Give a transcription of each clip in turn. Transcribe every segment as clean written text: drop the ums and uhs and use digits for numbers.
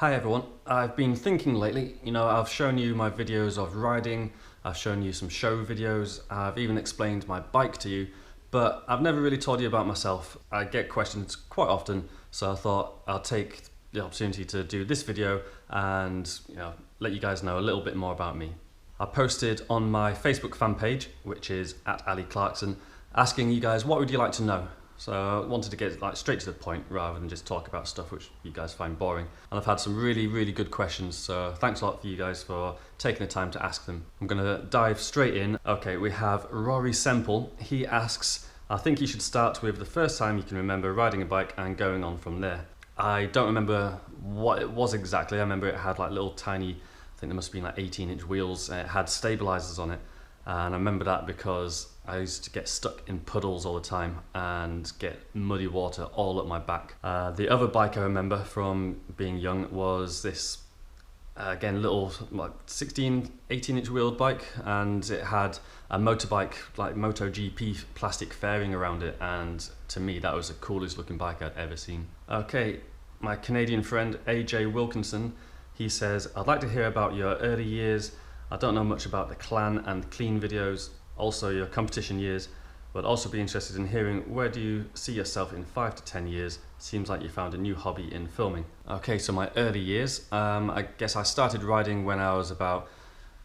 Hi everyone, I've been thinking lately, I've shown you my videos of riding, I've shown you some show videos, I've even explained my bike to you, but I've never really told you about myself. I get questions quite often, so I thought I'll take the opportunity to do this video and let you guys know a little bit more about me. I posted on my Facebook fan page, which is @Clarkson, asking you guys what would you like to know. So I wanted to get straight to the point rather than just talk about stuff which you guys find boring. And I've had some really good questions, so thanks a lot for you guys for taking the time to ask them. I'm gonna dive straight in. Okay, we have Rory Simple. He asks, I think you should start with the first time you can remember riding a bike and going on from there. I don't remember what it was exactly. I remember it had little tiny, I think there must have been 18-inch wheels. It had stabilizers on it. And I remember that because I used to get stuck in puddles all the time and get muddy water all up my back. The other bike I remember from being young was this, again, little 18-inch wheeled bike, and it had a motorbike, MotoGP plastic fairing around it, and to me that was the coolest looking bike I'd ever seen. Okay, my Canadian friend AJ Wilkinson, he says, I'd like to hear about your early years. I don't know much about the clan and clean videos, also your competition years, but also be interested in hearing where do you see yourself in 5 to 10 years? Seems like you found a new hobby in filming. Okay, so my early years, I guess I started riding when I was about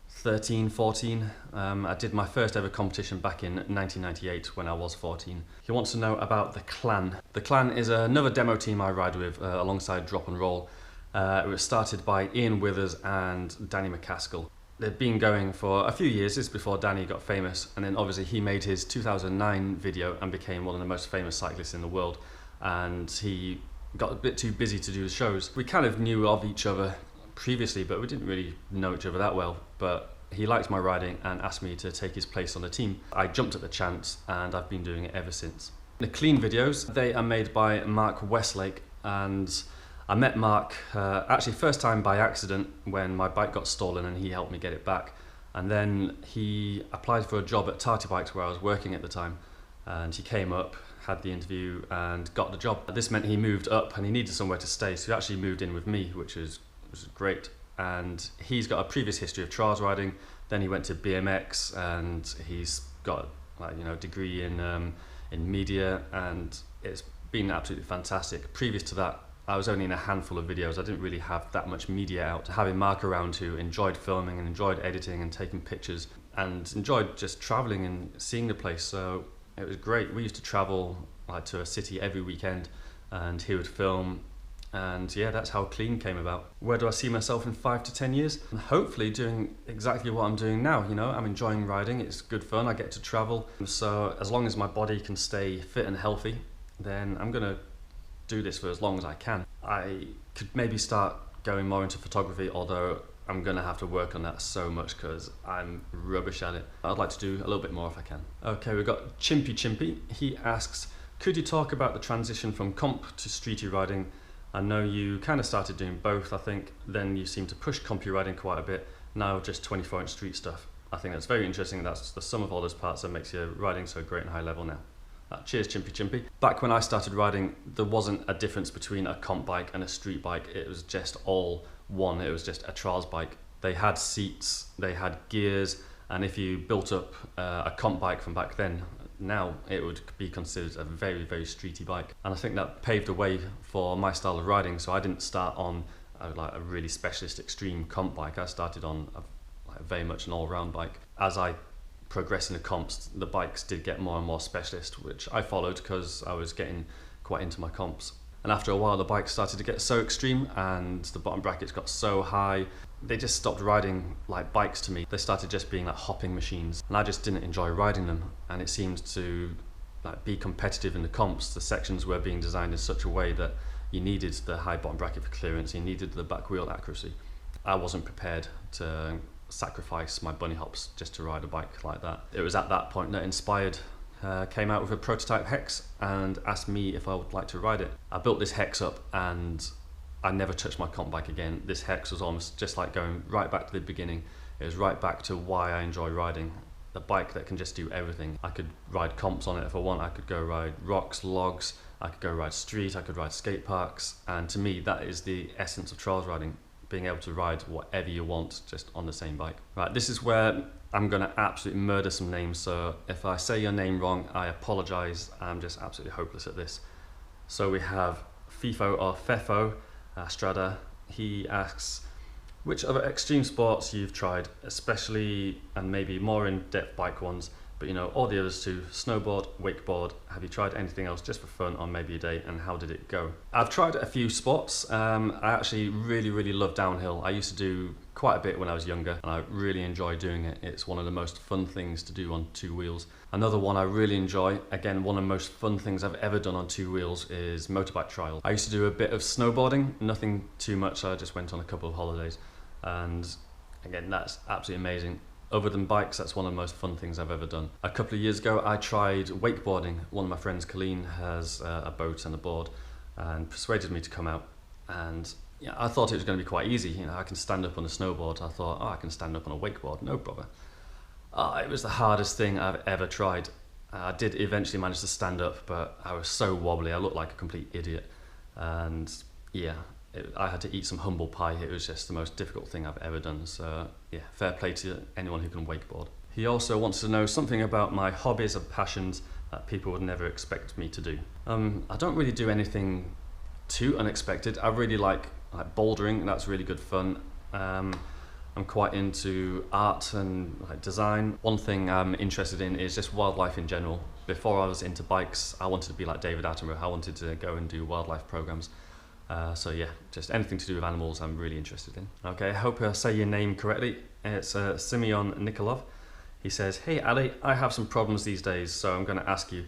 13, 14. I did my first ever competition back in 1998 when I was 14. He wants to know about the clan. The clan is another demo team I ride with alongside Drop and Roll. It was started by Ian Withers and Danny McCaskill. They'd been going for a few years. This is before Danny got famous, and then obviously he made his 2009 video and became one of the most famous cyclists in the world, and he got a bit too busy to do the shows. We kind of knew of each other previously, but we didn't really know each other that well, but he liked my riding and asked me to take his place on the team. I jumped at the chance and I've been doing it ever since. The clean videos, they are made by Mark Westlake, and I met Mark actually first time by accident when my bike got stolen and he helped me get it back. And then he applied for a job at Tarty Bikes where I was working at the time, and he came up, had the interview and got the job. This meant he moved up and he needed somewhere to stay, so he actually moved in with me, which was great. And he's got a previous history of trials riding, then he went to BMX and he's got a degree in media, and it's been absolutely fantastic. Previous to that, I was only in a handful of videos. I didn't really have that much media out. Having Mark around who enjoyed filming and enjoyed editing and taking pictures and enjoyed just traveling and seeing the place, so it was great. We used to travel to a city every weekend and he would film, and yeah, that's how clean came about. Where do I see myself in 5 to 10 years? And hopefully doing exactly what I'm doing now. I'm enjoying riding, it's good fun, I get to travel. So as long as my body can stay fit and healthy, then I'm gonna do this for as long as I can. I could maybe start going more into photography, although I'm gonna have to work on that so much because I'm rubbish at it. I'd like to do a little bit more if I can. Okay, we've got Chimpy. He asks, could you talk about the transition from comp to streety riding? I know you kind of started doing both, I think, then you seem to push compy riding quite a bit, now just 24-inch street stuff. I think that's very interesting. That's the sum of all those parts that makes your riding so great and high level now. Cheers, Chimpy. Back when I started riding, there wasn't a difference between a comp bike and a street bike. It was just all one. It was just a trials bike. They had seats, they had gears, and if you built up a comp bike from back then, now it would be considered a very streety bike. And I think that paved the way for my style of riding. So I didn't start on a really specialist extreme comp bike. I started on very much an all-round bike. As I progressing the comps, the bikes did get more and more specialist, which I followed because I was getting quite into my comps. And after a while, the bikes started to get so extreme and the bottom brackets got so high, they just stopped riding like bikes to me. They started just being like hopping machines, and I just didn't enjoy riding them. And it seemed to be competitive in the comps. The sections were being designed in such a way that you needed the high bottom bracket for clearance, you needed the back wheel accuracy. I wasn't prepared to sacrifice my bunny hops just to ride a bike like that. It was at that point that Inspired came out with a prototype Hex and asked me if I would like to ride it. I built this Hex up and I never touched my comp bike again. This Hex was almost just like going right back to the beginning. It was right back to why I enjoy riding. A bike that can just do everything. I could ride comps on it if I want. I could go ride rocks, logs, I could go ride street, I could ride skate parks, and to me that is the essence of trials riding, being able to ride whatever you want just on the same bike. Right, this is where I'm gonna absolutely murder some names, so if I say your name wrong, I apologise. I'm just absolutely hopeless at this. So we have FIFO or Fefo Strada. He asks, which other extreme sports you've tried, especially and maybe more in-depth bike ones, but you know, all the others too, snowboard, wakeboard, have you tried anything else just for fun on maybe a day, and how did it go? I've tried a few sports. I actually really love downhill. I used to do quite a bit when I was younger, and I really enjoy doing it. It's one of the most fun things to do on two wheels. Another one I really enjoy, again, one of the most fun things I've ever done on two wheels, is motorbike trials. I used to do a bit of snowboarding, nothing too much, I just went on a couple of holidays, and again, that's absolutely amazing. Other than bikes, that's one of the most fun things I've ever done. A couple of years ago, I tried wakeboarding. One of my friends, Colleen, has a boat and a board, and persuaded me to come out. And yeah, I thought it was going to be quite easy. You know, I can stand up on a snowboard. I thought, oh, I can stand up on a wakeboard, no bother. It was the hardest thing I've ever tried. I did eventually manage to stand up, but I was so wobbly. I looked like a complete idiot. And yeah, I had to eat some humble pie. It was just the most difficult thing I've ever done. So yeah, fair play to anyone who can wakeboard. He also wants to know something about my hobbies and passions that people would never expect me to do. I don't really do anything too unexpected. I really like bouldering, and that's really good fun. I'm quite into art and design. One thing I'm interested in is just wildlife in general. Before I was into bikes, I wanted to be like David Attenborough. I wanted to go and do wildlife programs. So yeah, just anything to do with animals I'm really interested in. Okay, I hope I say your name correctly. It's Simeon Nikolov. He says, hey Ali, I have some problems these days, so I'm going to ask you,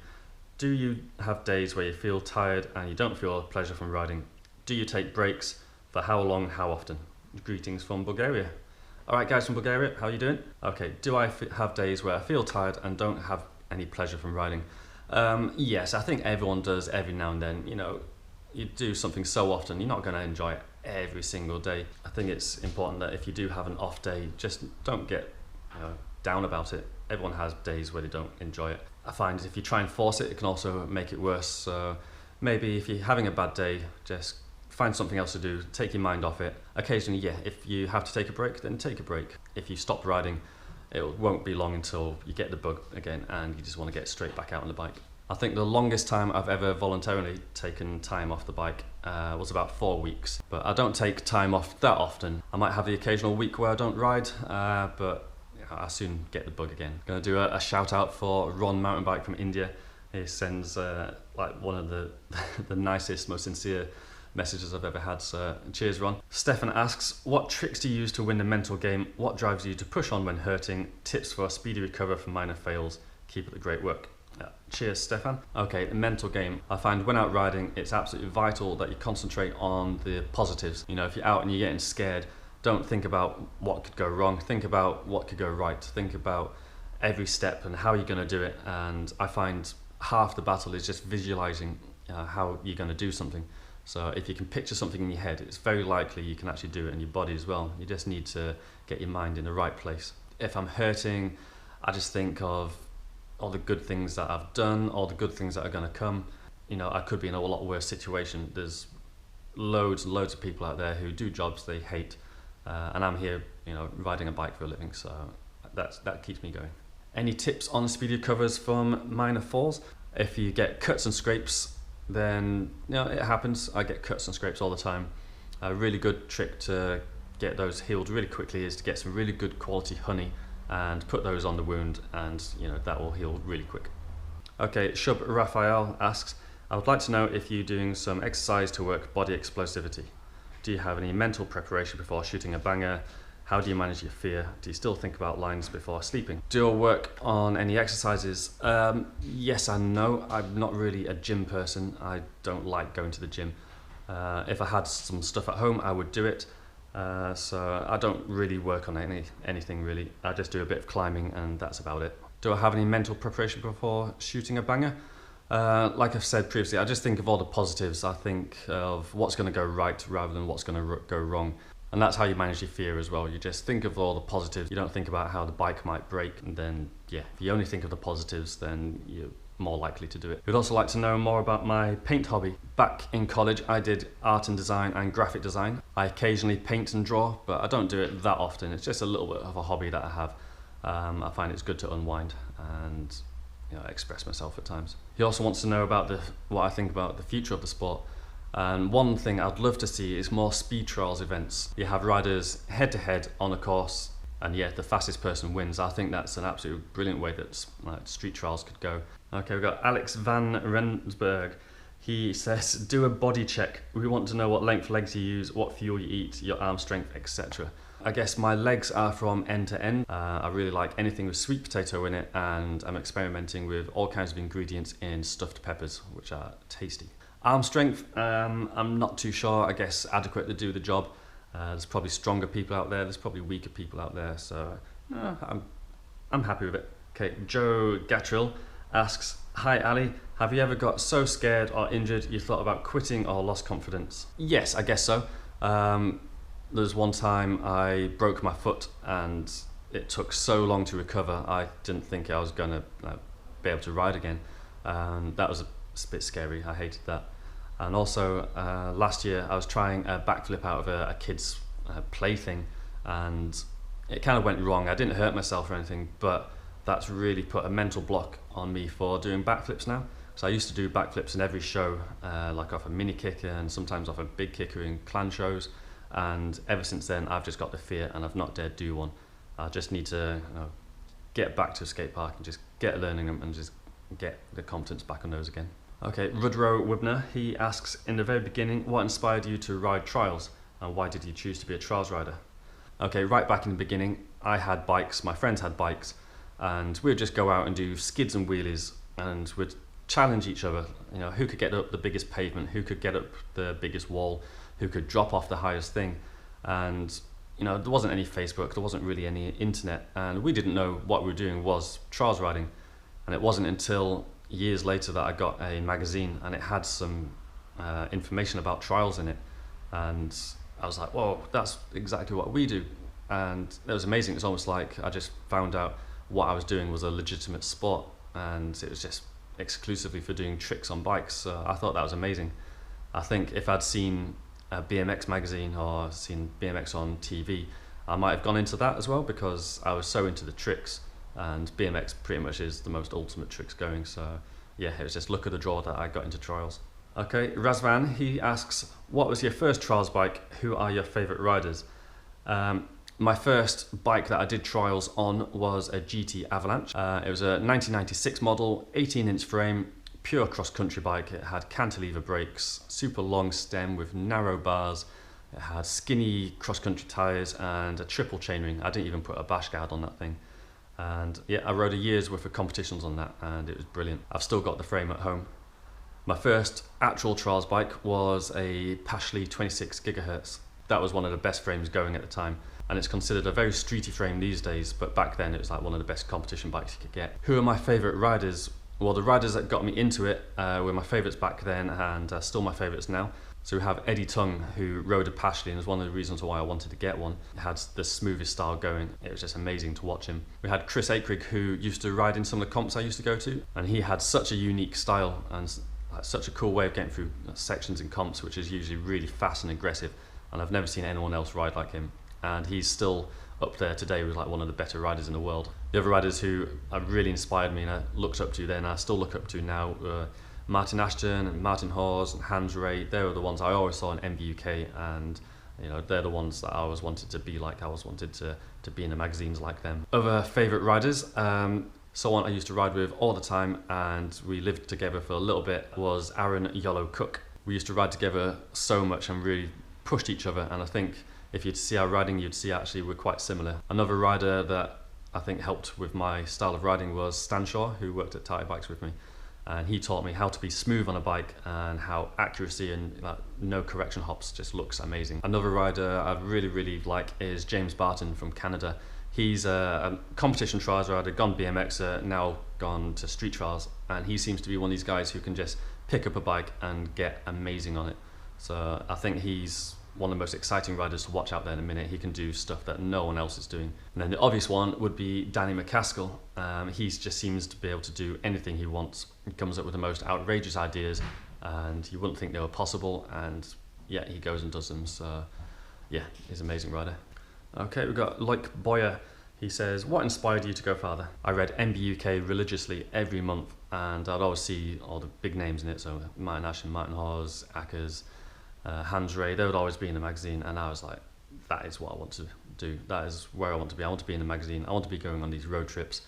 do you have days where you feel tired and you don't feel pleasure from riding? Do you take breaks? For how long, how often? Greetings from Bulgaria. Alright guys from Bulgaria, how are you doing? Okay, do I have days where I feel tired and don't have any pleasure from riding? Yes, I think everyone does every now and then. You know, you do something so often, you're not going to enjoy it every single day. I think it's important that if you do have an off day, just don't get down about it. Everyone has days where they don't enjoy it. I find if you try and force it, it can also make it worse. So maybe if you're having a bad day, just find something else to do, take your mind off it. Occasionally, yeah, if you have to take a break, then take a break. If you stop riding, it won't be long until you get the bug again and you just want to get straight back out on the bike. I think the longest time I've ever voluntarily taken time off the bike was about 4 weeks. But I don't take time off that often. I might have the occasional week where I don't ride, but I soon get the bug again. Going to do a shout out for Ron Mountain Bike from India. He sends like one of the the nicest, most sincere messages I've ever had, so cheers Ron. Stefan asks, what tricks do you use to win the mental game? What drives you to push on when hurting? Tips for a speedy recover from minor fails. Keep up the great work. Cheers Stefan. Okay, the mental game. I find when out riding, it's absolutely vital that you concentrate on the positives. You know, if you're out and you're getting scared, don't think about what could go wrong. Think about what could go right. Think about every step and how you're going to do it. And I find half the battle is just visualizing how you're going to do something. So if you can picture something in your head, it's very likely you can actually do it in your body as well. You just need to get your mind in the right place. If I'm hurting, I just think of all the good things that I've done, all the good things that are going to come. You know, I could be in a lot worse situation. There's loads and loads of people out there who do jobs they hate, and I'm here, you know, riding a bike for a living, so that keeps me going. Any tips on speedy recovers from minor falls? If you get cuts and scrapes, then you know it happens. I get cuts and scrapes all the time. A really good trick to get those healed really quickly is to get some really good quality honey and put those on the wound, and you know that will heal really quick. Okay, Shub Raphael asks, I would like to know if you're doing some exercise to work body explosivity. Do you have any mental preparation before shooting a banger? How do you manage your fear? Do you still think about lines before sleeping? Do I work on any exercises? Yes and no. I'm not really a gym person. I don't like going to the gym. If I had some stuff at home, I would do it. So I don't really work on anything really. I just do a bit of climbing and that's about it. Do I have any mental preparation before shooting a banger? Like I've said previously, I just think of all the positives. I think of what's going to go right rather than what's going to go wrong. And that's how you manage your fear as well. You just think of all the positives. You don't think about how the bike might break. And then, yeah, if you only think of the positives, then more likely to do it. We'd also like to know more about my paint hobby. Back in college, I did art and design and graphic design. I occasionally paint and draw, but I don't do it that often. It's just a little bit of a hobby that I have. I find it's good to unwind and express myself at times. He also wants to know about what I think about the future of the sport. And one thing I'd love to see is more speed trials events. You have riders head to head on a course, and the fastest person wins. I think that's an absolutely brilliant way that street trials could go. Okay, we've got Alex van Rensburg. He says, do a body check. We want to know what length legs you use, what fuel you eat, your arm strength, etc. I guess my legs are from end to end. I really like anything with sweet potato in it, and I'm experimenting with all kinds of ingredients in stuffed peppers, which are tasty. Arm strength, I'm not too sure. I guess adequate to do the job. There's probably stronger people out there, there's probably weaker people out there, so I'm happy with it. Okay, Joe Gatrill asks, hi Ali, have you ever got so scared or injured you thought about quitting or lost confidence? Yes, I guess so. There's one time I broke my foot and it took so long to recover, I didn't think I was going to be able to ride again. That was a bit scary, I hated that. And also last year I was trying a backflip out of a kid's plaything, and it kind of went wrong. I didn't hurt myself or anything, but that's really put a mental block on me for doing backflips now. So I used to do backflips in every show, like off a mini kicker and sometimes off a big kicker in clan shows, and ever since then I've just got the fear and I've not dared do one. I just need to get back to a skate park and just get learning them and just get the confidence back on those again. Okay, Rudro Wibner, he asks, in the very beginning, what inspired you to ride trials and why did you choose to be a trials rider? Okay, right back in the beginning, I had bikes, my friends had bikes, and we would just go out and do skids and wheelies and we'd challenge each other, who could get up the biggest pavement, who could get up the biggest wall, who could drop off the highest thing. And there wasn't any Facebook, there wasn't really any internet, and we didn't know what we were doing was trials riding. And it wasn't until years later that I got a magazine and it had some information about trials in it, and I was like, whoa, that's exactly what we do. And it was amazing. It's almost like I just found out what I was doing was a legitimate sport, and it was just exclusively for doing tricks on bikes. So I thought that was amazing. I think if I'd seen a BMX magazine or seen BMX on TV, I might have gone into that as well, because I was so into the tricks. And BMX pretty much is the most ultimate tricks going, so yeah, it was just luck of the draw that I got into trials. Okay, Razvan, he asks, what was your first trials bike? Who are your favourite riders? My first bike that I did trials on was a GT Avalanche. It was a 1996 model, 18-inch frame, pure cross-country bike. It had cantilever brakes, super long stem with narrow bars. It had skinny cross-country tyres and a triple chainring. I didn't even put a bash guard on that thing. And yeah, I rode a year's worth of competitions on that and it was brilliant. I've still got the frame at home. My first actual trials bike was a Pashley 26 gigahertz. That was one of the best frames going at the time, and it's considered a very streety frame these days, but back then it was like one of the best competition bikes you could get. Who are my favourite riders? Well, the riders that got me into it were my favourites back then and still my favourites now. So we have Eddie Tung, who rode a Pashley and was one of the reasons why I wanted to get one. It had the smoothest style going. It was just amazing to watch him. We had Chris Akerig, who used to ride in some of the comps I used to go to, and he had such a unique style and such a cool way of getting through sections in comps, which is usually really fast and aggressive, and I've never seen anyone else ride like him. And he's still up there today with like one of the better riders in the world. The other riders who have really inspired me and I looked up to then, I still look up to now, Martin Ashton and Martin Hawes and Hans Ray. They were the ones I always saw in MVUK, and they're the ones that I always wanted to be like. I always wanted to be in the magazines like them. Other favourite riders, someone I used to ride with all the time and we lived together for a little bit was Aaron Yolo Cook. We used to ride together so much and really pushed each other, and I think if you'd see our riding, you'd see actually we're quite similar. Another rider that I think helped with my style of riding was Stan Shaw, who worked at Tire Bikes with me. And he taught me how to be smooth on a bike and how accuracy and no correction hops just looks amazing. Another rider I really like is James Barton from Canada. He's a competition trials rider, gone BMXer, now gone to street trials, and he seems to be one of these guys who can just pick up a bike and get amazing on it. So I think he's one of the most exciting riders to watch out there in a minute. He can do stuff that no one else is doing. And then the obvious one would be Danny McCaskill. He just seems to be able to do anything he wants. He comes up with the most outrageous ideas and you wouldn't think they were possible, and yet he goes and does them. So yeah, he's an amazing rider. Okay, we've got Loic Boyer. He says, what inspired you to go farther? I read MBUK religiously every month, and I'd always see all the big names in it. So Martin Ashen, Martin Hawes, Ackers, Hans Ray, they would always be in the magazine. And I was like, that is what I want to do. That is where I want to be. I want to be in the magazine. I want to be going on these road trips.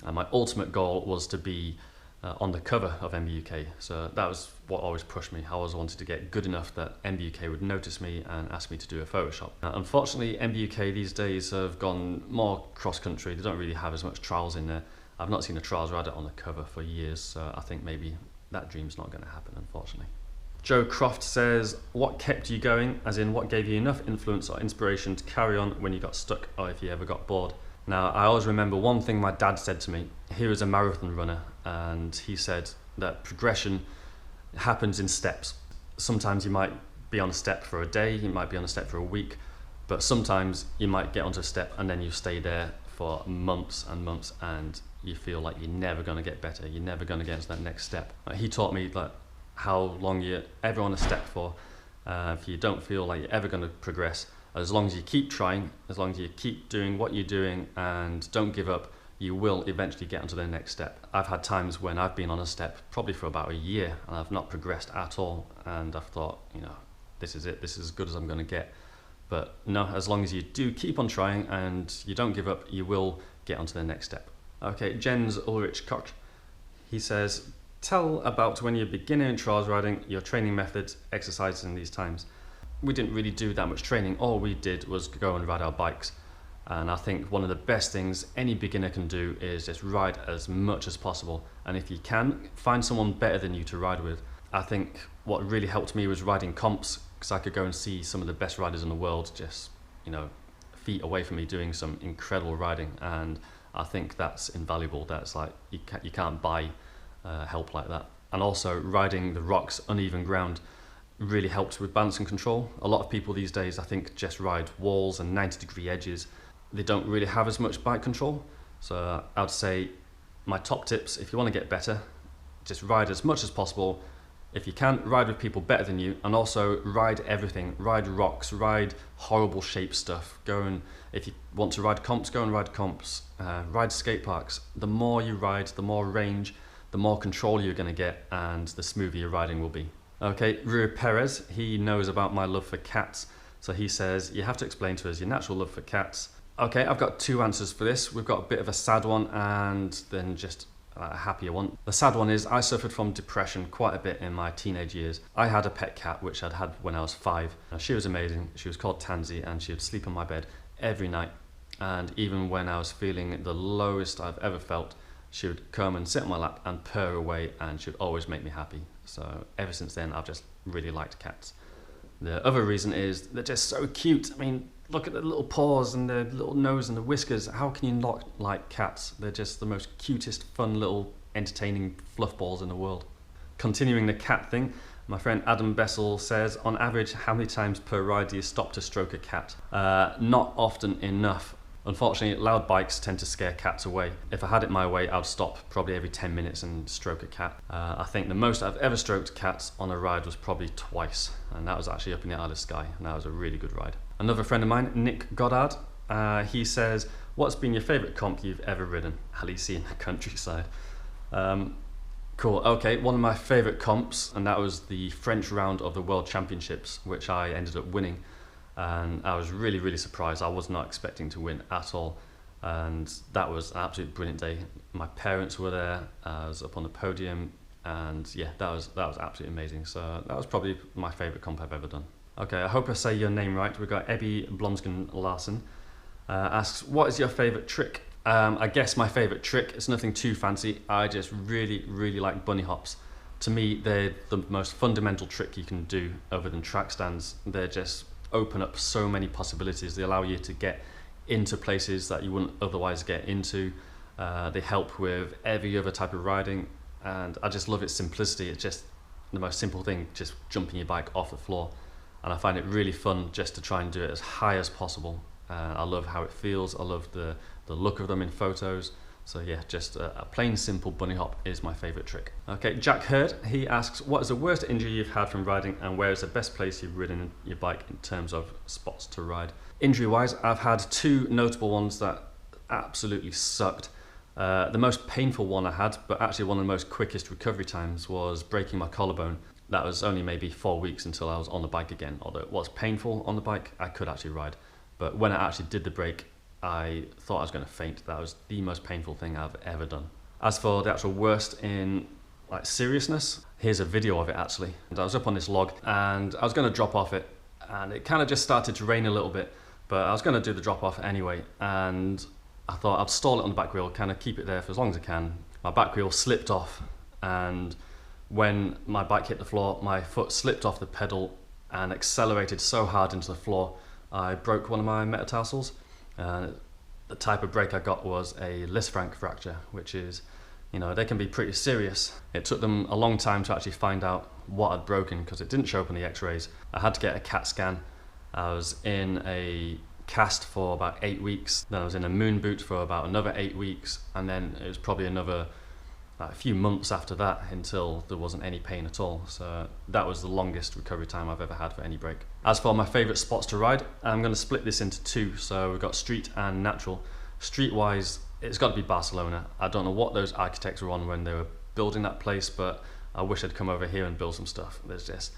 And my ultimate goal was to be on the cover of MBUK. So that was what always pushed me. I always wanted to get good enough that MBUK would notice me and ask me to do a Photoshop. Unfortunately, MBUK these days have gone more cross-country. They don't really have as much trials in there. I've not seen a trials rider on the cover for years, so I think maybe that dream's not going to happen, unfortunately. Joe Croft says, what kept you going, as in what gave you enough influence or inspiration to carry on when you got stuck or if you ever got bored? Now, I always remember one thing my dad said to me. He was a marathon runner, and he said that progression happens in steps. Sometimes you might be on a step for a day, you might be on a step for a week, but sometimes you might get onto a step and then you stay there for months and months and you feel like you're never going to get better, you're never going to get into that next step. He taught me that how long you're ever on a step for, if you don't feel like you're ever going to progress, as long as you keep trying, as long as you keep doing what you're doing and don't give up, you will eventually get onto the next step. I've had times when I've been on a step probably for about a year and I've not progressed at all, and I've thought, you know, this is it, this is as good as I'm going to get. But no, as long as you do keep on trying and you don't give up, you will get onto the next step. Okay, Jens Ulrich Koch, he says, tell about when you're beginning in trials riding, your training methods, exercises in these times. We didn't really do that much training. All we did was go and ride our bikes. And I think one of the best things any beginner can do is just ride as much as possible. And if you can, find someone better than you to ride with. I think what really helped me was riding comps, because I could go and see some of the best riders in the world just, you know, feet away from me doing some incredible riding. And I think that's invaluable. That's like, you can't buy help like that. And also riding the rocks, uneven ground, really helped with balance and control. A lot of people these days, I think, just ride walls and 90-degree edges. They don't really have as much bike control. So I'd say my top tips, if you want to get better, just ride as much as possible. If you can, ride with people better than you, and also ride everything. Ride rocks, ride horrible shaped stuff. Go and, if you want to ride comps, go and ride comps. Ride skate parks. The more you ride, the more range, the more control you're going to get, and the smoother your riding will be. Okay, Rui Perez, he knows about my love for cats. So he says, you have to explain to us your natural love for cats. Okay, I've got two answers for this. We've got a bit of a sad one and then just a happier one. The sad one is I suffered from depression quite a bit in my teenage years. I had a pet cat which I'd had when I was 5. Now, she was amazing. She was called Tansy, and she would sleep on my bed every night. And even when I was feeling the lowest I've ever felt, she would come and sit on my lap and purr away, and she would always make me happy. So ever since then, I've just really liked cats. The other reason is they're just so cute. I mean, look at the little paws and the little nose and the whiskers. How can you not like cats? They're just the most cutest, fun little entertaining fluff balls in the world. Continuing the cat thing, my friend Adam Bessel says, on average, how many times per ride do you stop to stroke a cat? Not often enough. Unfortunately, loud bikes tend to scare cats away. If I had it my way, I'd stop probably every 10 minutes and stroke a cat. I think the most I've ever stroked cats on a ride was probably twice, and that was actually up in the Isle of Skye, and that was a really good ride. Another friend of mine, Nick Goddard, he says, what's been your favourite comp you've ever ridden? Alicia in the countryside. Cool, okay, one of my favourite comps, and that was the French round of the World Championships, which I ended up winning. And I was really, really surprised. I was not expecting to win at all. And that was an absolutely brilliant day. My parents were there, I was up on the podium, and yeah, that was absolutely amazing. So that was probably my favourite comp I've ever done. Okay, I hope I say your name right. We've got Ebby Blomsken Larsen. Asks, what is your favourite trick? I guess my favourite trick, it's nothing too fancy. I just really, really like bunny hops. To me, they're the most fundamental trick you can do other than track stands. They're just open up so many possibilities. They allow you to get into places that you wouldn't otherwise get into. They help with every other type of riding, and I just love its simplicity. It's just the most simple thing, just jumping your bike off the floor. and I find it really fun just to try and do it as high as possible. I love how it feels, I love the look of them in photos. So yeah, just a plain simple bunny hop is my favourite trick. Okay, Jack Hurd, he asks, what is the worst injury you've had from riding, and where is the best place you've ridden your bike in terms of spots to ride? Injury wise, I've had two notable ones that absolutely sucked. The most painful one I had, but actually one of the most quickest recovery times, was breaking my collarbone. That was only maybe 4 weeks until I was on the bike again. Although it was painful on the bike, I could actually ride. But when I actually did the break, I thought I was going to faint. That was the most painful thing I've ever done. As for the actual worst in like seriousness, here's a video of it actually. And I was up on this log and I was going to drop off it, and it kind of just started to rain a little bit, but I was going to do the drop off anyway, and I thought I'd stall it on the back wheel, kind of keep it there for as long as I can. My back wheel slipped off, and when my bike hit the floor, my foot slipped off the pedal and accelerated so hard into the floor, I broke one of my metatarsals. The type of break I got was a Lisfranc fracture, which is, you know, they can be pretty serious. It took them a long time to actually find out what I'd broken because it didn't show up on the x-rays. I had to get a CAT scan. I was in a cast for about 8 weeks, then I was in a moon boot for about another 8 weeks, and then it was probably another a few months after that until there wasn't any pain at all. So that was the longest recovery time I've ever had for any break. As for my favourite spots to ride, I'm going to split this into two. So we've got street and natural. Street wise, it's got to be Barcelona. I don't know what those architects were on when they were building that place, but I wish I'd come over here and build some stuff. There's just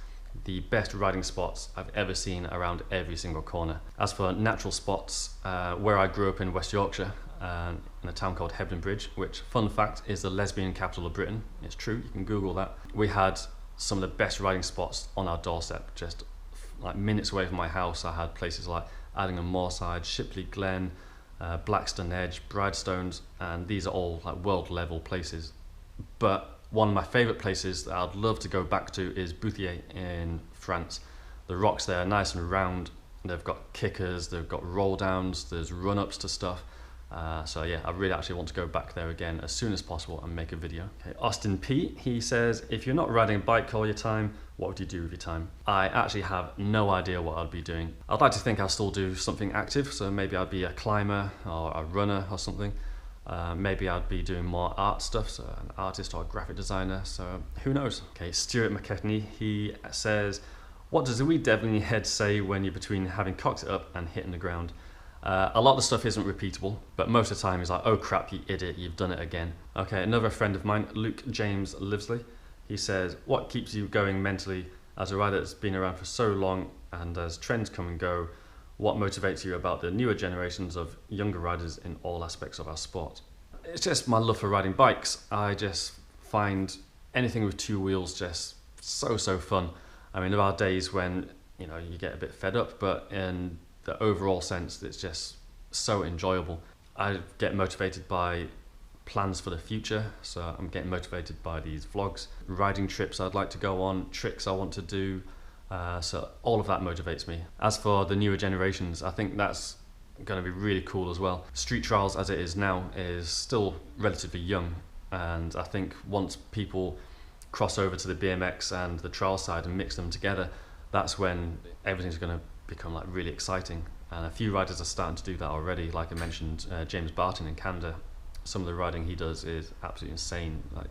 the best riding spots I've ever seen around every single corner. As for natural spots, where I grew up in West Yorkshire, in a town called Hebden Bridge, which, fun fact, is the lesbian capital of Britain. It's true, you can Google that. We had some of the best riding spots on our doorstep, just like minutes away from my house. I had places like Addingham Moorside, Shipley Glen, Blackstone Edge, Bridestones, and these are all like world level places. But one of my favourite places that I'd love to go back to is Bouthier in France. The rocks there are nice and round, they've got kickers, they've got roll downs, there's run ups to stuff. So yeah, I really actually want to go back there again as soon as possible and make a video. Okay, Austin P, he says, if you're not riding a bike all your time, what would you do with your time? I actually have no idea what I'd be doing. I'd like to think I'll still do something active, so maybe I'd be a climber or a runner or something. Maybe I'd be doing more art stuff, so an artist or a graphic designer, so who knows? Okay, Stuart McKechnie, he says, what does the wee devil in your head say when you're between having cocked it up and hitting the ground? A lot of the stuff isn't repeatable, but most of the time he's like, oh crap, you idiot, you've done it again. Okay, another friend of mine, Luke James Livesley, he says, what keeps you going mentally as a rider that's been around for so long, and as trends come and go, what motivates you about the newer generations of younger riders in all aspects of our sport? It's just my love for riding bikes. I just find anything with two wheels just so fun. I mean, there are days when, you know, you get a bit fed up, but in the overall sense, it's just so enjoyable. I get motivated by plans for the future, so I'm getting motivated by these vlogs, riding trips I'd like to go on, tricks I want to do, so all of that motivates me. As for the newer generations, I think that's going to be really cool as well. Street trials as it is now is still relatively young, and I think once people cross over to the BMX and the trial side and mix them together, that's when everything's going to become like really exciting. And a few riders are starting to do that already. Like I mentioned, James Barton in Canada, some of the riding he does is absolutely insane. Like,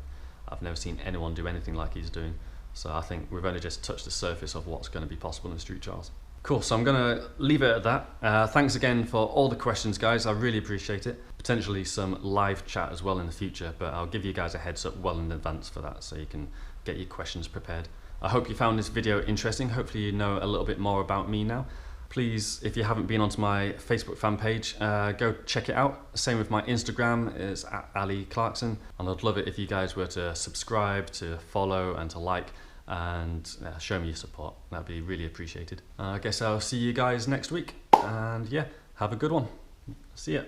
I've never seen anyone do anything like he's doing. So I think we've only just touched the surface of what's going to be possible in street trials. Cool, so I'm going to leave it at that. Thanks again for all the questions, guys. I really appreciate it. Potentially some live chat as well in the future, but I'll give you guys a heads up well in advance for that, so you can get your questions prepared. I hope you found this video interesting. Hopefully you know a little bit more about me now. Please, if you haven't been onto my Facebook fan page, go check it out. Same with my Instagram, it's @Ali Clarkson. And I'd love it if you guys were to subscribe, to follow and to like, and show me your support. That'd be really appreciated. I guess I'll see you guys next week, and yeah, have a good one. See ya.